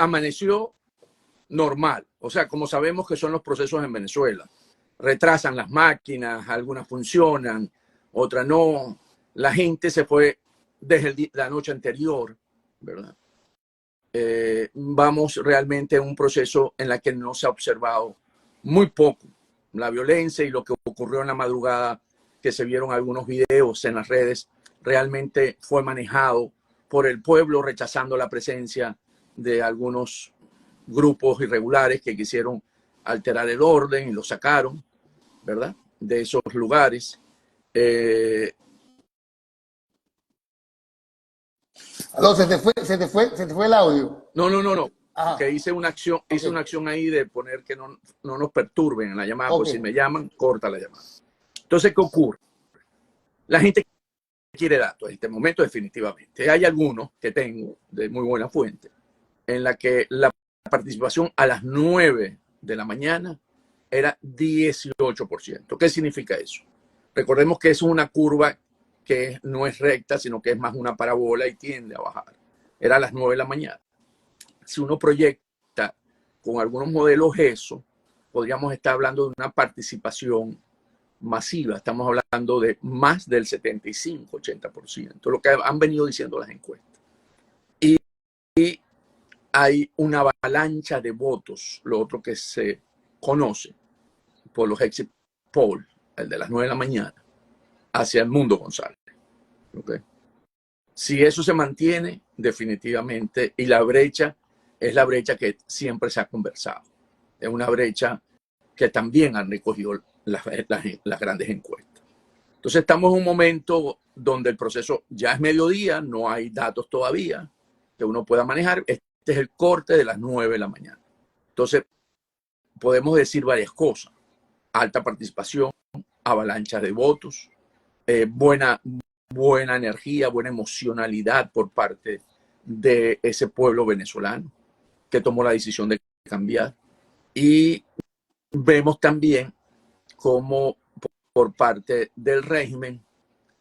amaneció normal. O sea, como sabemos que son los procesos en Venezuela. Retrasan las máquinas, algunas funcionan, otras no. La gente se fue desde la noche anterior, ¿verdad? Vamos realmente a un proceso en el que no se ha observado muy poco la violencia, y lo que ocurrió en la madrugada, que se vieron algunos videos en las redes, realmente fue manejado por el pueblo, rechazando la presencia de algunos grupos irregulares que quisieron alterar el orden y lo sacaron, ¿verdad?, de esos lugares. No, se te fue el audio. No. Ajá. Que hice una acción ahí de poner que no nos perturben en la llamada, porque si me llaman, corta la llamada. Entonces, ¿qué ocurre? La gente quiere datos en este momento, definitivamente. Hay algunos que tengo de muy buena fuente, en la que la participación a las 9 de la mañana era 18%. ¿Qué significa eso? Recordemos que es una curva que no es recta, sino que es más una parábola y tiende a bajar. Era a las 9 de la mañana. Si uno proyecta con algunos modelos eso, podríamos estar hablando de una participación masiva. Estamos hablando de más del 75-80%, lo que han venido diciendo las encuestas. Y hay una avalancha de votos, lo otro que se conoce por los exit polls, el de las 9 de la mañana, hacia el Mundo González. ¿Okay? Si eso se mantiene, definitivamente, y la brecha es la brecha que siempre se ha conversado. Es una brecha que también han recogido las grandes encuestas. Entonces estamos en un momento donde el proceso ya es mediodía, no hay datos todavía que uno pueda manejar. Este es el corte de las 9 de la mañana. Entonces podemos decir varias cosas: alta participación, avalancha de votos, buena energía, buena emocionalidad por parte de ese pueblo venezolano que tomó la decisión de cambiar. Y vemos también cómo por parte del régimen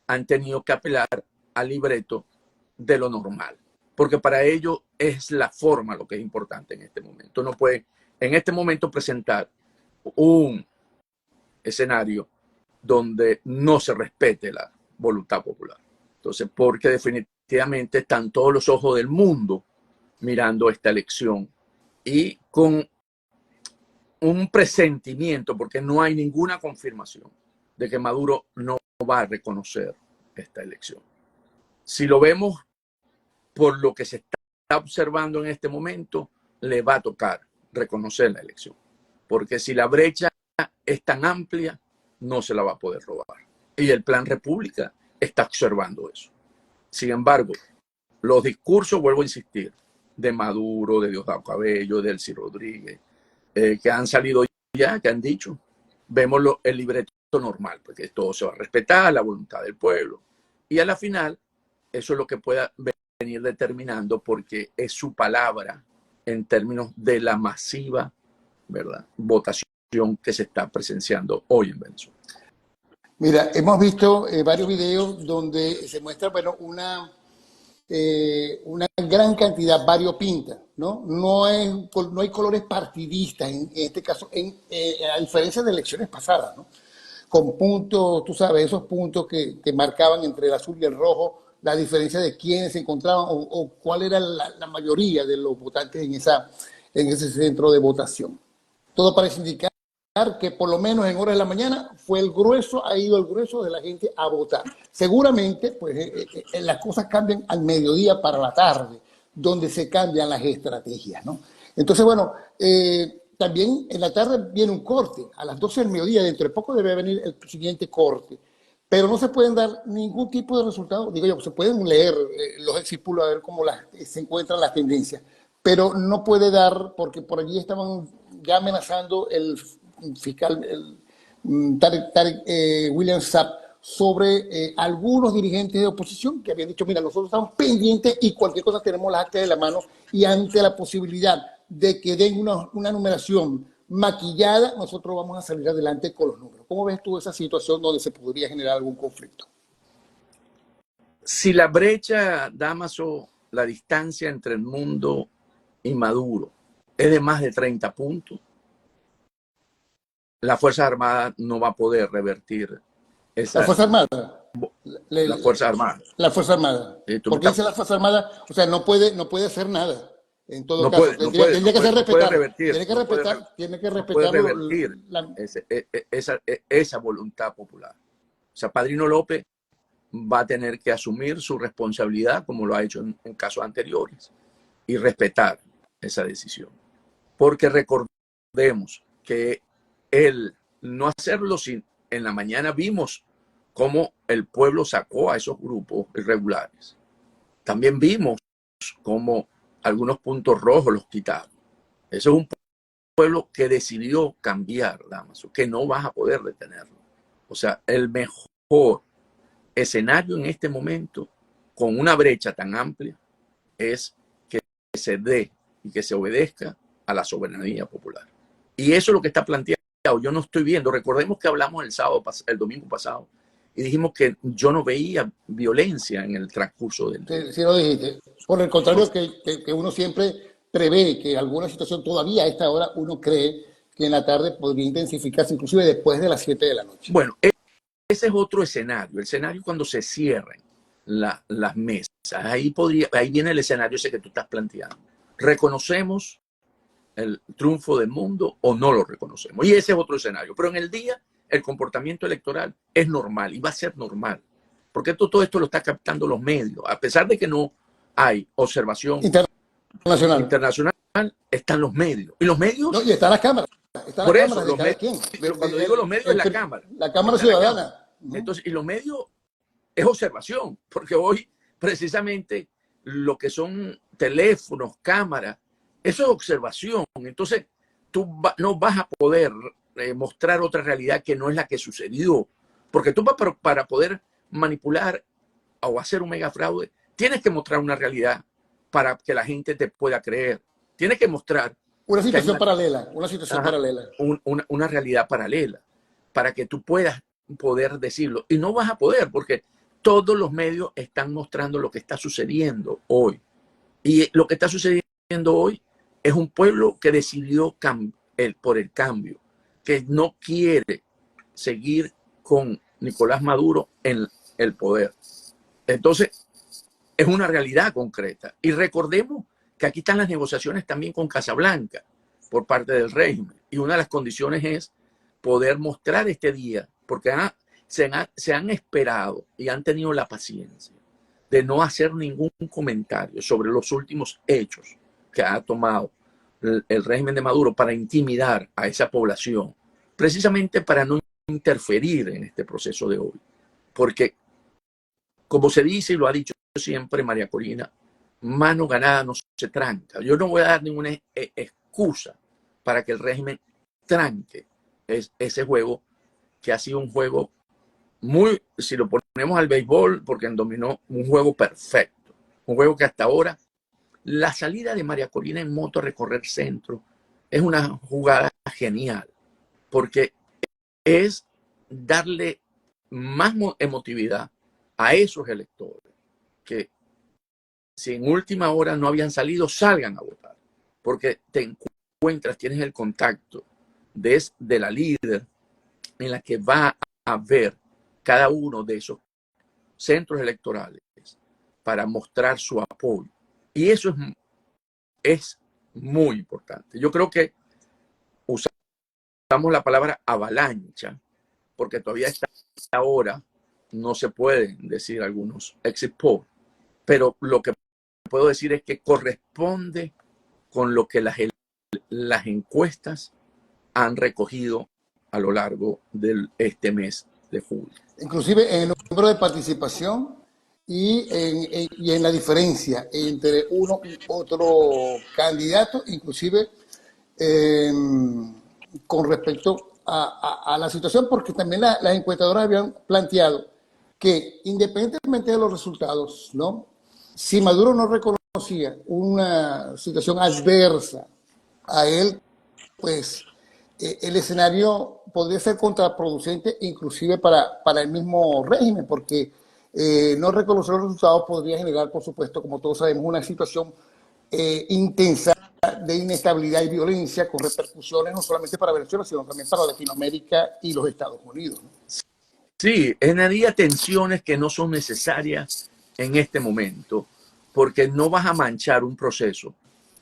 han tenido que apelar al libreto de lo normal, porque para ellos es la forma lo que es importante en este momento. No puede en este momento presentar un escenario donde no se respete la voluntad popular. Entonces, porque definitivamente están todos los ojos del mundo mirando esta elección, y con un presentimiento, porque no hay ninguna confirmación de que Maduro no va a reconocer esta elección. Si lo vemos por lo que se está observando en este momento, le va a tocar reconocer la elección, porque si la brecha es tan amplia, no se la va a poder robar. Y el Plan República está observando eso. Sin embargo, los discursos, vuelvo a insistir, de Maduro, de Diosdado Cabello, de Elcy Rodríguez, que han salido ya, que han dicho, vemos el libreto normal, porque todo se va a respetar, la voluntad del pueblo. Y a la final, eso es lo que pueda venir determinando, porque es su palabra en términos de la masiva, ¿verdad?, votación que se está presenciando hoy en Venezuela. Mira, hemos visto varios videos donde se muestra, bueno, una gran cantidad variopinta, ¿no? No hay colores partidistas en este caso, a diferencia de elecciones pasadas, ¿no? Con puntos, tú sabes, esos puntos que marcaban entre el azul y el rojo la diferencia de quiénes se encontraban o cuál era la mayoría de los votantes en ese centro de votación. Todo parece indicar que por lo menos en horas de la mañana ha ido el grueso de la gente a votar. Seguramente, pues las cosas cambian al mediodía para la tarde, donde se cambian las estrategias, ¿no? Entonces, bueno, también en la tarde viene un corte, a las 12 del mediodía, dentro de poco debe venir el siguiente corte, pero no se pueden dar ningún tipo de resultado. Digo yo, se pueden leer los exit polls a ver cómo se encuentran las tendencias, pero no puede dar, porque por allí estaban ya amenazando el fiscal Tarek William Saab sobre algunos dirigentes de oposición que habían dicho, mira, nosotros estamos pendientes y cualquier cosa tenemos las actas de la mano, y ante la posibilidad de que den una numeración maquillada, nosotros vamos a salir adelante con los números. ¿Cómo ves tú esa situación donde se podría generar algún conflicto? Si la brecha, Damaso, la distancia entre el mundo y Maduro es de más de 30 puntos, la Fuerza Armada no va a poder revertir La esa, Fuerza Armada. la Fuerza Armada. La Fuerza Armada. ¿Por qué dice la Fuerza Armada? O sea, no puede hacer nada. En todo caso, tendría que ser no puede respetar. revertir, Tiene que no puede respetar revertir esa voluntad popular. O sea, Padrino López va a tener que asumir su responsabilidad, como lo ha hecho en casos anteriores, y respetar esa decisión. Porque recordemos que el no hacerlo sin, en la mañana vimos cómo el pueblo sacó a esos grupos irregulares. También vimos cómo algunos puntos rojos los quitaron. Eso es un pueblo que decidió cambiar, Damaso, que no vas a poder detenerlo. O sea, el mejor escenario en este momento, con una brecha tan amplia, es que se dé y que se obedezca a la soberanía popular. Y eso es lo que está planteado. Yo no estoy viendo. Recordemos que hablamos el domingo pasado y dijimos que yo no veía violencia en el transcurso del día. Sí lo dijiste. Por el contrario, que uno siempre prevé que alguna situación todavía a esta hora uno cree que en la tarde podría intensificarse, inclusive después de las 7 de la noche. Bueno, ese es otro escenario. El escenario cuando se cierren las mesas. Ahí viene el escenario ese que tú estás planteando. ¿Reconocemos el triunfo del mundo o no lo reconocemos? Y ese es otro escenario. Pero en el día, el comportamiento electoral es normal y va a ser normal. Porque todo esto lo está captando los medios. A pesar de que no hay observación internacional, están los medios. Y los medios... No, y está la Cámara. Está por la eso, Cámara de cada quien. Pero cuando digo los medios, es la Cámara. La Cámara Ciudadana. Entonces, y los medios es observación. Porque hoy, precisamente, lo que son teléfonos, cámaras, eso es observación. Entonces, tú no vas a poder mostrar otra realidad que no es la que sucedió. Porque tú para poder manipular o hacer un megafraude, tienes que mostrar una realidad para que la gente te pueda creer. Tienes que mostrar una situación paralela, una realidad paralela, para que tú puedas poder decirlo. Y no vas a poder, porque todos los medios están mostrando lo que está sucediendo hoy. Y lo que está sucediendo hoy es un pueblo que decidió por el cambio, que no quiere seguir con Nicolás Maduro en el poder. Entonces, es una realidad concreta. Y recordemos que aquí están las negociaciones también con Casablanca por parte del régimen. Y una de las condiciones es poder mostrar este día, porque se han esperado y han tenido la paciencia de no hacer ningún comentario sobre los últimos hechos que ha tomado el régimen de Maduro para intimidar a esa población, precisamente para no interferir en este proceso de hoy. Porque, como se dice y lo ha dicho siempre María Corina, mano ganada no se tranca. Yo no voy a dar ninguna excusa para que el régimen tranque ese juego, que ha sido un juego muy, si lo ponemos al béisbol, porque dominó un juego perfecto, un juego que hasta ahora, la salida de María Corina en moto a recorrer centro es una jugada genial, porque es darle más emotividad a esos electores que si en última hora no habían salido, salgan a votar, porque te encuentras, tienes el contacto de la líder en la que va a ver cada uno de esos centros electorales para mostrar su apoyo. Y eso es muy importante. Yo creo que usamos la palabra avalancha, porque todavía está ahora, no se pueden decir algunos exit polls, pero lo que puedo decir es que corresponde con lo que las encuestas han recogido a lo largo de este mes de julio. Inclusive en el número de participación y en la diferencia entre uno y otro candidato, inclusive con respecto a la situación, porque también las encuestadoras habían planteado que independientemente de los resultados, ¿no? Si Maduro no reconocía una situación adversa a él, pues el escenario podría ser contraproducente inclusive para el mismo régimen, porque no reconocer los resultados podría generar, por supuesto, como todos sabemos, una situación intensa de inestabilidad y violencia con repercusiones no solamente para Venezuela, sino también para Latinoamérica y los Estados Unidos, ¿no? Sí, generaría tensiones que no son necesarias en este momento, porque no vas a manchar un proceso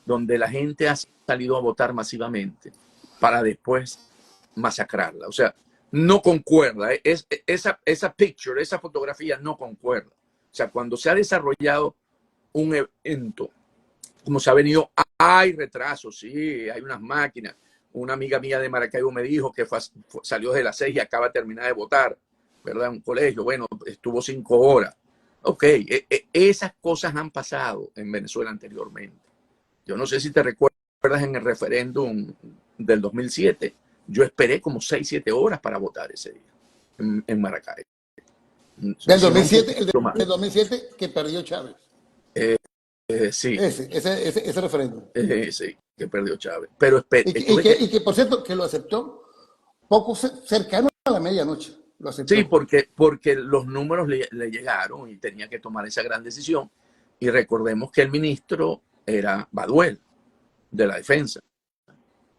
donde la gente ha salido a votar masivamente para después masacrarla. O sea, no concuerda. Esa picture, esa fotografía no concuerda. O sea, cuando se ha desarrollado un evento, como se ha venido, hay retrasos, sí, hay unas máquinas. Una amiga mía de Maracaibo me dijo que salió de las 6 y acaba de terminar de votar, ¿verdad? Un colegio, bueno, estuvo 5 horas. Ok, esas cosas han pasado en Venezuela anteriormente. Yo no sé si te recuerdas en el referéndum del 2007, yo esperé como 6, 7 horas para votar ese día en Maracaibo. Del Si no, un 2007, poquito más. del 2007 que perdió Chávez. Sí, Ese referéndum. sí, que perdió Chávez. Pero Y que, por cierto, que lo aceptó poco cercano a la medianoche. Lo sí, aceptó. porque los números le llegaron y tenía que tomar esa gran decisión. Y recordemos que el ministro era Baduel, de la defensa.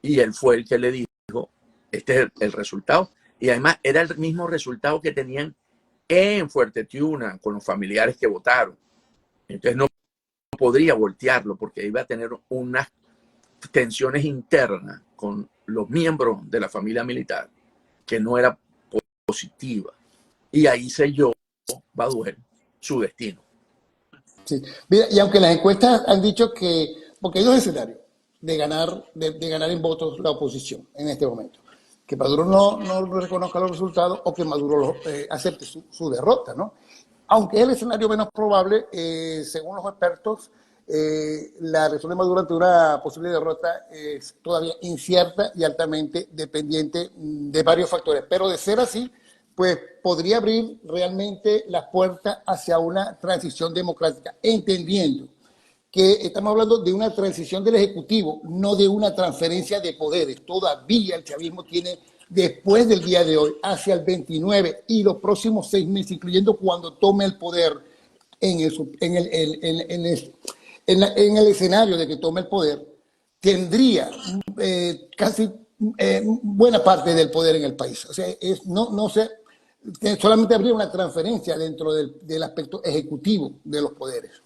Y él fue el que le dijo, este es el resultado. Y además era el mismo resultado que tenían en Fuerte Tiuna con los familiares que votaron. Entonces no podría voltearlo porque iba a tener unas tensiones internas con los miembros de la familia militar que no era positiva. Y ahí selló Baduel su destino. Sí. Mira, y aunque las encuestas han dicho que, porque hay dos escenarios de ganar en votos la oposición en este momento. Que Maduro no reconozca los resultados o que Maduro acepte su derrota, ¿no? Aunque es el escenario menos probable, según los expertos, la reacción de Maduro ante una posible derrota es todavía incierta y altamente dependiente de varios factores. Pero de ser así, pues podría abrir realmente las puertas hacia una transición democrática, entendiendo que estamos hablando de una transición del Ejecutivo, no de una transferencia de poderes. Todavía el chavismo tiene, después del día de hoy, hacia el 29 y los próximos 6 meses, incluyendo cuando tome el poder en el escenario de que tome el poder, tendría casi buena parte del poder en el país. O sea, no sé, solamente habría una transferencia dentro del aspecto ejecutivo de los poderes.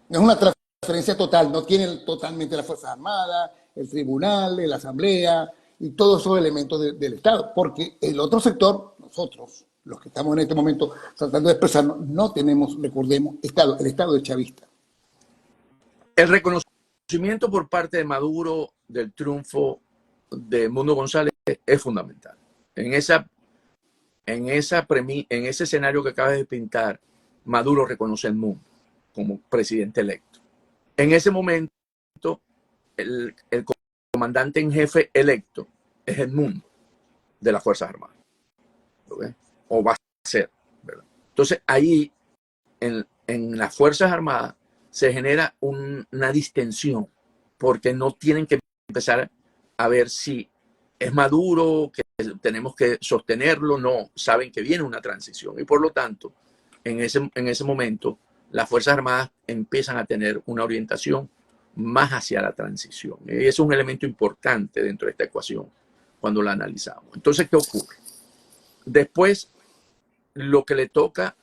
No es una transferencia total, no tiene totalmente las Fuerzas Armadas, el tribunal, la asamblea y todos esos elementos del Estado, porque el otro sector, nosotros, los que estamos en este momento tratando de expresarnos, no tenemos, recordemos, el Estado es chavista. El reconocimiento por parte de Maduro del triunfo de Mundo González es fundamental. En ese escenario que acabas de pintar, Maduro reconoce el mundo como presidente electo. En ese momento, el comandante en jefe electo es el mundo de las Fuerzas Armadas. ¿Okay? O va a ser, ¿verdad? Entonces, ahí, en las Fuerzas Armadas, se genera una distensión, porque no tienen que empezar a ver si es Maduro, que tenemos que sostenerlo, no, saben que viene una transición. Y por lo tanto, en ese momento, las Fuerzas Armadas empiezan a tener una orientación más hacia la transición. Y es un elemento importante dentro de esta ecuación cuando la analizamos. Entonces, ¿qué ocurre? Después, lo que le toca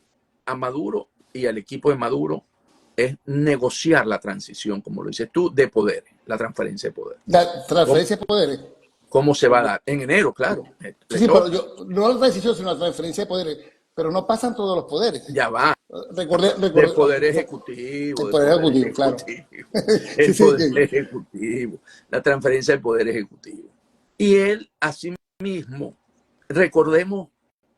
a Maduro y al equipo de Maduro es negociar la transición, como lo dices tú, de poderes, la transferencia de poder. La transferencia de poderes. ¿Cómo se va a dar? En enero, claro. Sí, sí, pero no la transición, sino la transferencia de poderes. Pero no pasan todos los poderes. Ya va. Recordé, Del recordé, poder el ejecutivo, del poder poder ejecutivo, claro. ejecutivo, Sí, el sí, poder ejecutivo, la transferencia del poder ejecutivo. Y él, asimismo, recordemos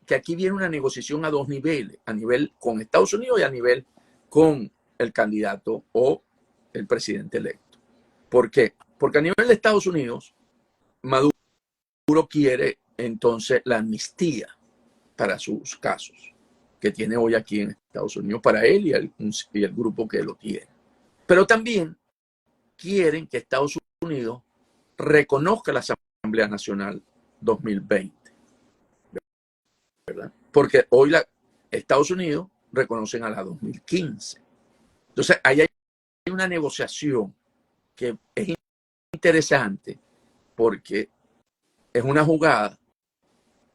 que aquí viene una negociación a dos niveles, a nivel con Estados Unidos y a nivel con el candidato o el presidente electo. ¿Por qué? Porque a nivel de Estados Unidos, Maduro quiere entonces la amnistía para sus casos que tiene hoy aquí en Estados Unidos, para él y el grupo que lo tiene. Pero también quieren que Estados Unidos reconozca la Asamblea Nacional 2020, ¿verdad? Porque hoy Estados Unidos reconocen a la 2015. Entonces, ahí hay una negociación que es interesante porque es una jugada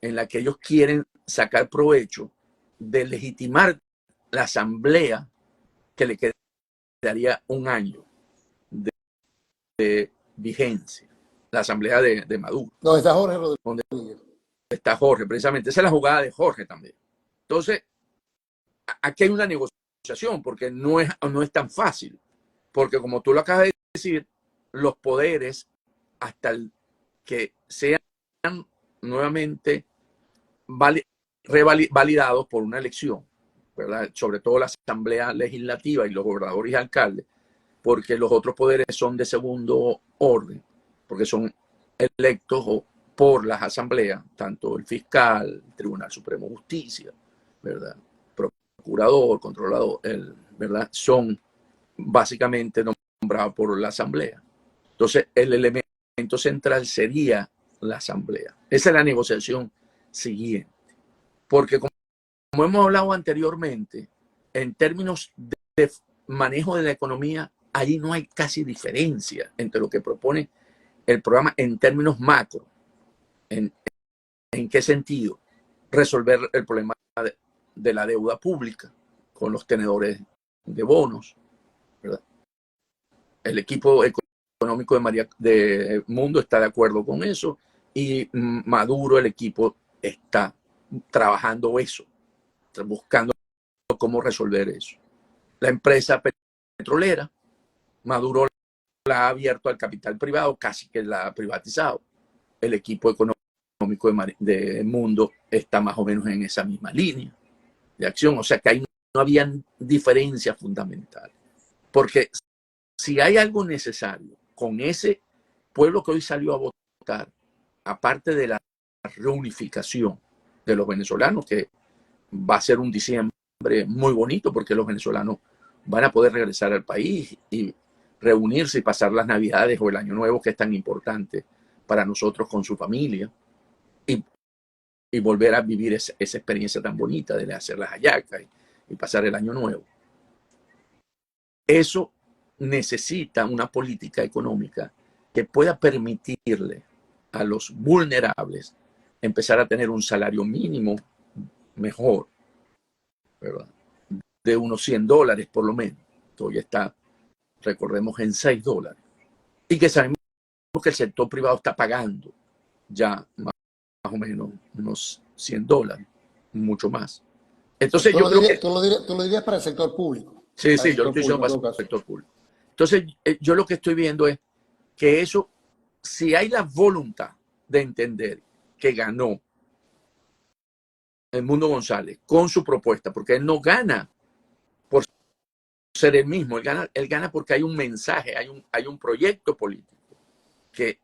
en la que ellos quieren sacar provecho de legitimar la asamblea que le quedaría un año de vigencia, la asamblea de Maduro. ¿Dónde está Jorge Rodríguez? Donde está Jorge, precisamente. Esa es la jugada de Jorge también. Entonces, aquí hay una negociación porque no es tan fácil. Porque como tú lo acabas de decir, los poderes, hasta el que sean nuevamente revalidados por una elección, ¿verdad? Sobre todo la asamblea legislativa y los gobernadores y alcaldes, porque los otros poderes son de segundo orden, porque son electos por las asambleas, tanto el fiscal, el Tribunal Supremo de Justicia, ¿verdad? Procurador, controlador, ¿verdad? Son básicamente nombrados por la asamblea. Entonces, el elemento central sería la asamblea. Esa es la negociación siguiente. Porque como hemos hablado anteriormente, en términos de manejo de la economía, ahí no hay casi diferencia entre lo que propone el programa en términos macro. ¿En qué sentido? Resolver el problema de la deuda pública con los tenedores de bonos, ¿verdad? El equipo económico de Mundo está de acuerdo con eso y Maduro, el equipo, está trabajando eso, buscando cómo resolver eso. La empresa petrolera, Maduro la ha abierto al capital privado, casi que la ha privatizado. El equipo económico de Mundo está más o menos en esa misma línea de acción. O sea que ahí no había diferencia fundamental. Porque si hay algo necesario con ese pueblo que hoy salió a votar, aparte de la reunificación de los venezolanos, que va a ser un diciembre muy bonito porque los venezolanos van a poder regresar al país y reunirse y pasar las Navidades o el Año Nuevo, que es tan importante para nosotros con su familia, y volver a vivir esa experiencia tan bonita de hacer las hallacas y pasar el Año Nuevo. Eso necesita una política económica que pueda permitirle a los vulnerables empezar a tener un salario mínimo mejor, ¿verdad? De unos $100 por lo menos. Todavía está, recordemos, en $6. Y que sabemos que el sector privado está pagando ya más o menos unos $100, mucho más. Entonces yo creo que... Tú lo dirías para el sector público. Sí, sí, yo lo estoy diciendo para el sector público. Entonces yo lo que estoy viendo es que eso, si hay la voluntad de entender que ganó el Mundo González con su propuesta, porque él no gana por ser el mismo, él gana porque hay un mensaje, hay un proyecto político que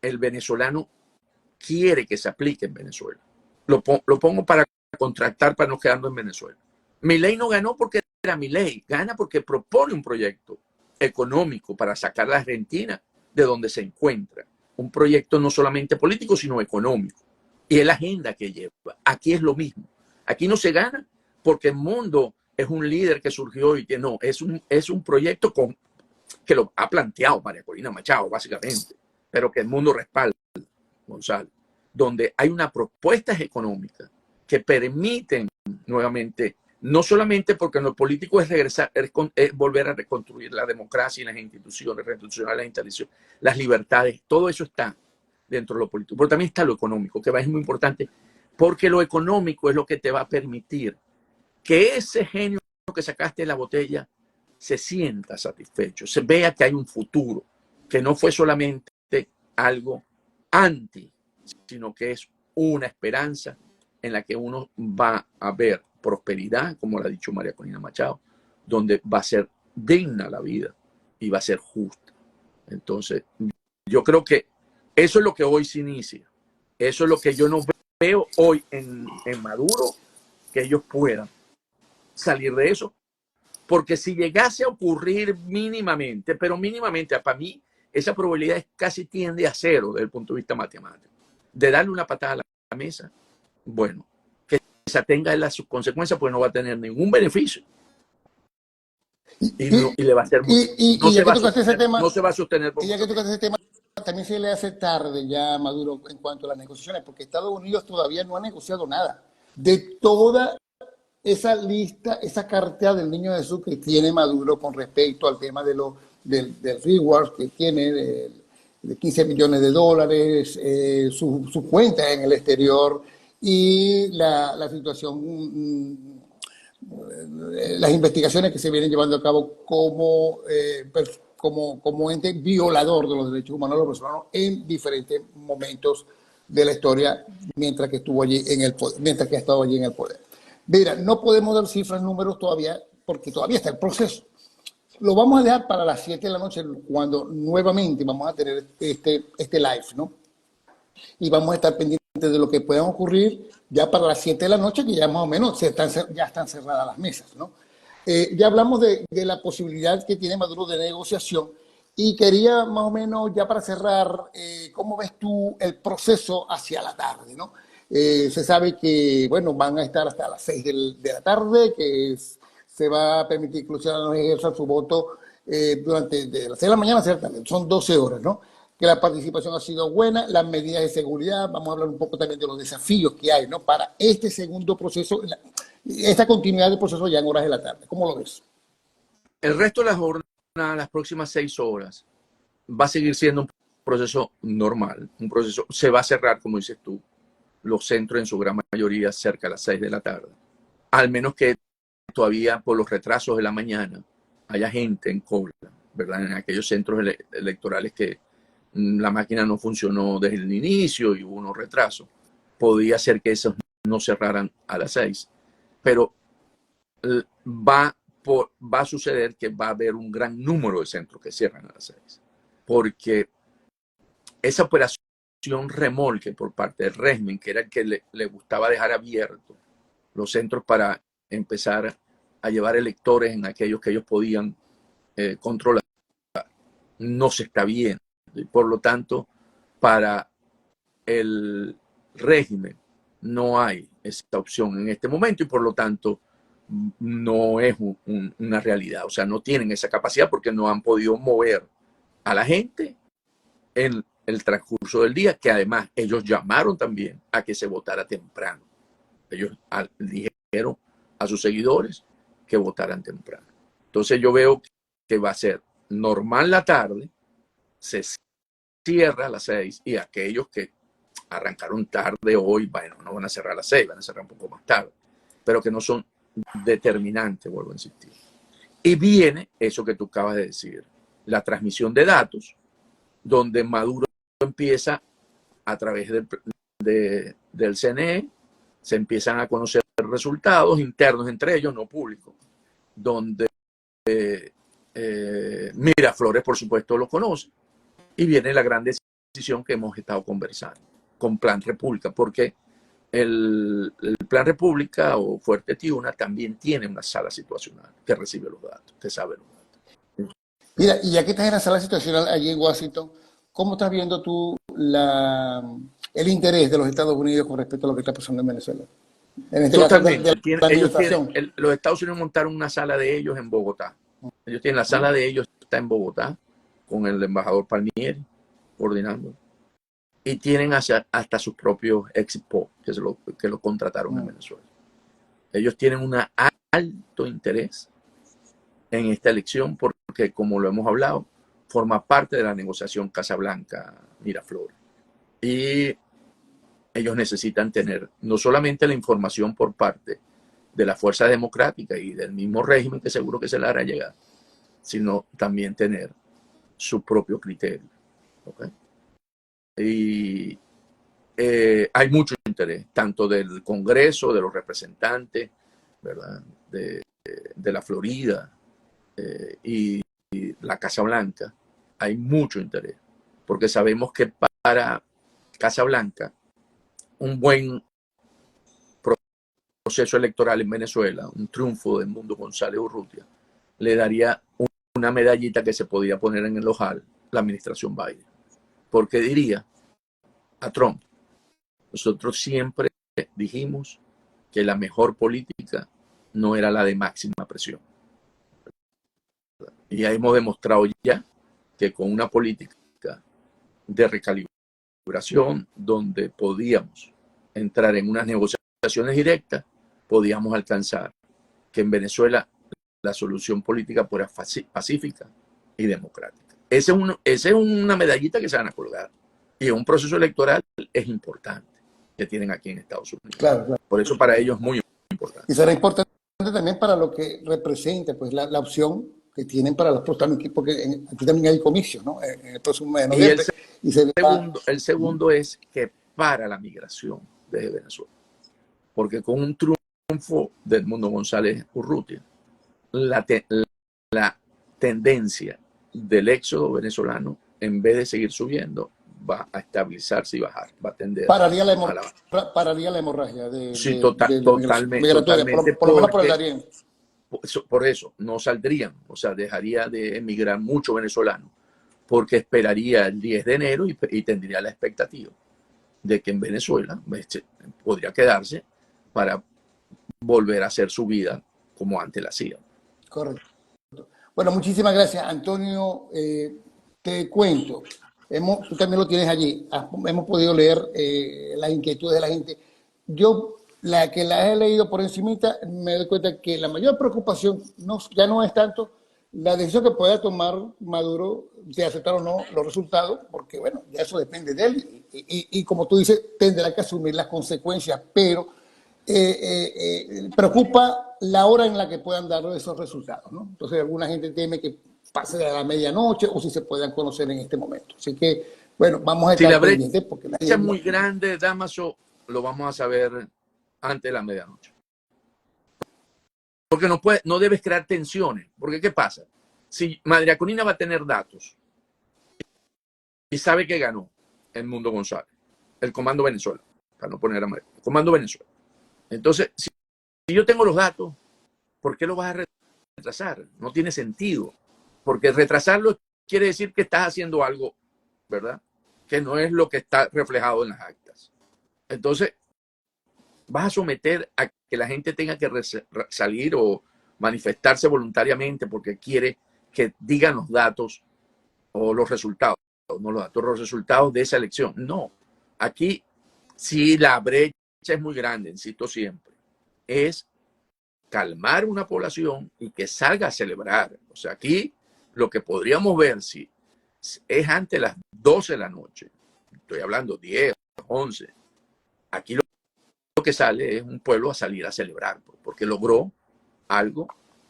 el venezolano quiere que se aplique en Venezuela. Lo pongo para contrastar, para no quedarnos en Venezuela. Milei no ganó porque era Milei, gana porque propone un proyecto económico para sacar a la Argentina de donde se encuentra. Un proyecto no solamente político, sino económico. Y es la agenda que lleva. Aquí es lo mismo. Aquí no se gana porque el mundo es un líder que surgió y que no, es un proyecto que lo ha planteado María Corina Machado, básicamente, pero que el mundo respalda, Gonzalo, donde hay una propuesta económica que permiten nuevamente, no solamente porque lo político es regresar, es volver a reconstruir la democracia y las instituciones, restitucionar las instituciones, las libertades, todo eso está dentro de lo político, pero también está lo económico, que es muy importante, porque lo económico es lo que te va a permitir que ese genio que sacaste de la botella se sienta satisfecho, se vea que hay un futuro, que no fue solamente algo anti, sino que es una esperanza en la que uno va a ver prosperidad, como lo ha dicho María Corina Machado, donde va a ser digna la vida y va a ser justa. Entonces, yo creo que eso es lo que hoy se inicia. Eso es lo que yo no veo hoy en Maduro, que ellos puedan salir de eso. Porque si llegase a ocurrir mínimamente, pero mínimamente, para mí, esa probabilidad casi tiende a cero desde el punto de vista matemático. De darle una patada a la mesa, bueno, que se atenga a las consecuencias, pues no va a tener ningún beneficio. y le va a hacer mucho. Y ya que tocaste ese tema, no se va a sostener por y ya que mucho tocaste ese tiempo. tema, también se le hace tarde ya a Maduro en cuanto a las negociaciones, porque Estados Unidos todavía no ha negociado nada. De toda esa lista, esa carta del niño Jesús que tiene Maduro con respecto al tema del reward que tiene de 15 millones de dólares, su cuenta en el exterior y la situación, las investigaciones que se vienen llevando a cabo como ente violador de los derechos humanos de los venezolanos en diferentes momentos de la historia mientras que estuvo allí en el poder, mientras que ha estado allí en el poder. Mira, no podemos dar cifras, números todavía, porque todavía está el proceso. Lo vamos a dejar para las 7 de la noche, cuando nuevamente vamos a tener este live, ¿no? Y vamos a estar pendientes de lo que pueda ocurrir ya para las 7 de la noche, que ya más o menos ya están cerradas las mesas, ¿no? Ya hablamos de la posibilidad que tiene Maduro de negociación y quería más o menos, ya para cerrar, ¿cómo ves tú el proceso hacia la tarde, ¿no? Se sabe que, bueno, van a estar hasta las 6 de la tarde, que se va a permitir que los ciudadanos ejerzan su voto durante de las 6 de la mañana a 6 de la tarde, son 12 horas, ¿no? Que la participación ha sido buena, las medidas de seguridad, vamos a hablar un poco también de los desafíos que hay, ¿no? Para este segundo proceso, esta continuidad del proceso ya en horas de la tarde. ¿Cómo lo ves? El resto de la jornada, las próximas 6 horas, va a seguir siendo un proceso normal. Un proceso, se va a cerrar, como dices tú, los centros en su gran mayoría cerca de las 6 de la tarde. Al menos que todavía por los retrasos de la mañana haya gente en cola, ¿verdad? En aquellos centros electorales que la máquina no funcionó desde el inicio y hubo unos retrasos. Podía ser que esos no cerraran a las 6. Pero va a suceder que va a haber un gran número de centros que cierran a las 6. Porque esa operación remolque por parte del régimen, que era el que le gustaba dejar abiertos los centros para empezar a llevar electores en aquellos que ellos podían controlar, no se está viendo. Y por lo tanto, para el régimen no hay esa opción en este momento y por lo tanto no es una realidad. O sea, no tienen esa capacidad porque no han podido mover a la gente en el transcurso del día, que además ellos llamaron también a que se votara temprano. Ellos dijeron a sus seguidores que votaran temprano. Entonces yo veo que va a ser normal la tarde, se cierra a las 6 y aquellos que arrancaron tarde hoy, bueno, no van a cerrar a las 6, van a cerrar un poco más tarde, pero que no son determinantes, vuelvo a insistir. Y viene eso que tú acabas de decir, la transmisión de datos, donde Maduro empieza a través del CNE, se empiezan a conocer resultados internos entre ellos, no públicos, donde Miraflores, por supuesto, lo conoce, y viene la gran decisión que hemos estado conversando con Plan República, porque el Plan República o Fuerte Tiuna también tiene una sala situacional que recibe los datos, que sabe los datos. Mira, y ya que estás en la sala situacional allí en Washington, ¿cómo estás viendo tú el interés de los Estados Unidos con respecto a lo que está pasando en Venezuela? En este caso, Totalmente. la Ellos tienen, administración. los Estados Unidos montaron una sala de ellos en Bogotá. Ellos tienen la sala de ellos, está en Bogotá, con el embajador Palmieri coordinando. Y tienen hasta sus propios expo que lo contrataron en Venezuela. Ellos tienen un alto interés en esta elección porque, como lo hemos hablado, forma parte de la negociación Casablanca-Miraflores. Y ellos necesitan tener no solamente la información por parte de la fuerza democrática y del mismo régimen que seguro que se le hará llegar, sino también tener su propio criterio. ¿Okay? Y hay mucho interés, tanto del Congreso, de los representantes, ¿verdad? De la Florida y la Casa Blanca. Hay mucho interés, porque sabemos que para Casa Blanca un buen proceso electoral en Venezuela, un triunfo de Mundo González Urrutia, le daría una medallita que se podía poner en el ojal la administración Biden. Porque diría a Trump, nosotros siempre dijimos que la mejor política no era la de máxima presión. Y hemos demostrado ya que con una política de recalibración donde podíamos entrar en unas negociaciones directas, podíamos alcanzar que en Venezuela la solución política fuera pacífica y democrática. Esa es una medallita que se van a colgar. Y un proceso electoral es importante que tienen aquí en Estados Unidos. Claro, claro. Por eso para ellos es muy importante. Y será importante también para lo que representa pues, la opción que tienen para los próximos, porque aquí también hay comicios, ¿no? En el próximo mes de noviembre. El segundo es que para la migración desde Venezuela. Porque con un triunfo de Edmundo González Urrutia, la tendencia del éxodo venezolano, en vez de seguir subiendo, va a estabilizarse y bajar, va a tender pararía la hemorragia sí, totalmente. Por lo menos por el Darién. Por eso, no saldrían, o sea, dejaría de emigrar mucho venezolano, porque esperaría el 10 de enero y tendría la expectativa de que en Venezuela podría quedarse para volver a hacer su vida como antes la hacían. Correcto. Bueno, muchísimas gracias, Antonio. Te cuento, tú también lo tienes allí, hemos podido leer las inquietudes de la gente. Yo, la que las he leído por encimita, me doy cuenta que la mayor preocupación ya no es tanto la decisión que pueda tomar Maduro de aceptar o no los resultados, porque bueno, ya eso depende de él, y como tú dices, tendrá que asumir las consecuencias, pero preocupa la hora en la que puedan dar esos resultados, ¿no? Entonces alguna gente teme que pase a la medianoche o si se puedan conocer en este momento. Así que, bueno, vamos a estar pendientes. Porque la brecha es muy grande, Dámaso, lo vamos a saber antes de la medianoche. Porque no debes crear tensiones. Porque, ¿qué pasa? Si Madre Aconina va a tener datos y sabe que ganó el Mundo González, el Comando Venezuela, para no poner a Madre, el Comando Venezuela. Entonces, si yo tengo los datos, ¿por qué lo vas a retrasar? No tiene sentido. Porque retrasarlo quiere decir que estás haciendo algo, ¿verdad? Que no es lo que está reflejado en las actas. Entonces, vas a someter a que la gente tenga que salir o manifestarse voluntariamente porque quiere que digan los datos o los resultados, no los datos, los resultados de esa elección. No, aquí sí la brecha es muy grande, insisto siempre, es calmar una población y que salga a celebrar. O sea, aquí lo que podríamos ver si es antes de las 12 de la noche, estoy hablando 10, 11, aquí lo que sale es un pueblo a salir a celebrar, porque logró algo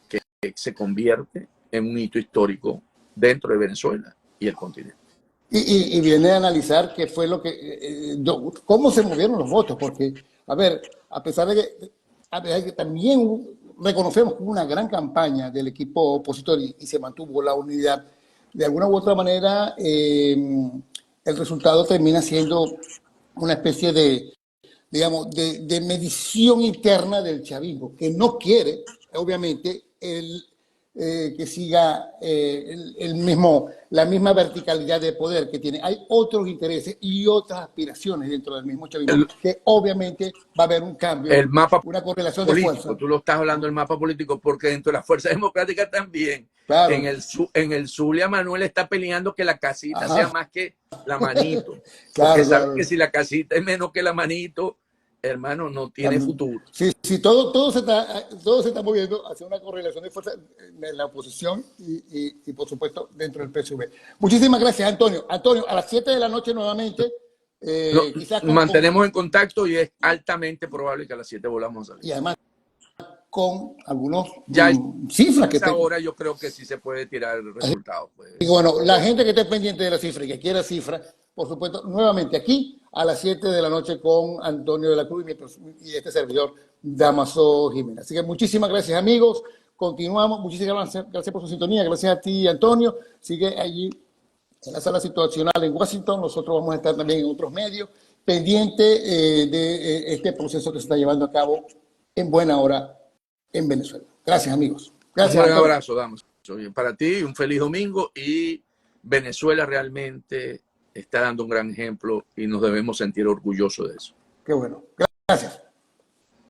que se convierte en un hito histórico dentro de Venezuela y el continente. Y viene a analizar qué fue lo que, cómo se movieron los votos, porque, a ver, a pesar de que también reconocemos que hubo una gran campaña del equipo opositor y se mantuvo la unidad, de alguna u otra manera el resultado termina siendo una especie de, digamos, de medición interna del chavismo, que no quiere, obviamente, que siga la misma verticalidad de poder que tiene. Hay otros intereses y otras aspiraciones dentro del mismo chavismo, que obviamente va a haber un cambio, una correlación político, de fuerza. Tú lo estás hablando del mapa político porque dentro de la fuerza democrática también. Claro. En el Zulia Manuel está peleando que la casita sea más que la manito. Claro, porque sabe que si la casita es menos que la manito, hermano, no tiene futuro. Sí, todo se está moviendo hacia una correlación de fuerza en la oposición y por supuesto dentro del PSV. Muchísimas gracias, Antonio. Antonio, a las 7 de la noche nuevamente. Quizás mantenemos en contacto y es altamente probable que a las 7 volvamos a salir. Y además con algunos cifras que ahora yo creo que sí se puede tirar el resultado. Pues. Y bueno, la gente que esté pendiente de la cifra y que quiera cifras, por supuesto, nuevamente aquí a las 7 de la noche con Antonio de la Cruz y este servidor, Dámaso Jiménez. Así que muchísimas gracias, amigos. Continuamos. Muchísimas gracias por su sintonía. Gracias a ti, Antonio. Sigue allí en la sala situacional en Washington. Nosotros vamos a estar también en otros medios pendiente de este proceso que se está llevando a cabo en buena hora en Venezuela. Gracias, amigos. Gracias. Un abrazo, Dámaso. Para ti, un feliz domingo, y Venezuela realmente está dando un gran ejemplo y nos debemos sentir orgullosos de eso. Qué bueno. Gracias.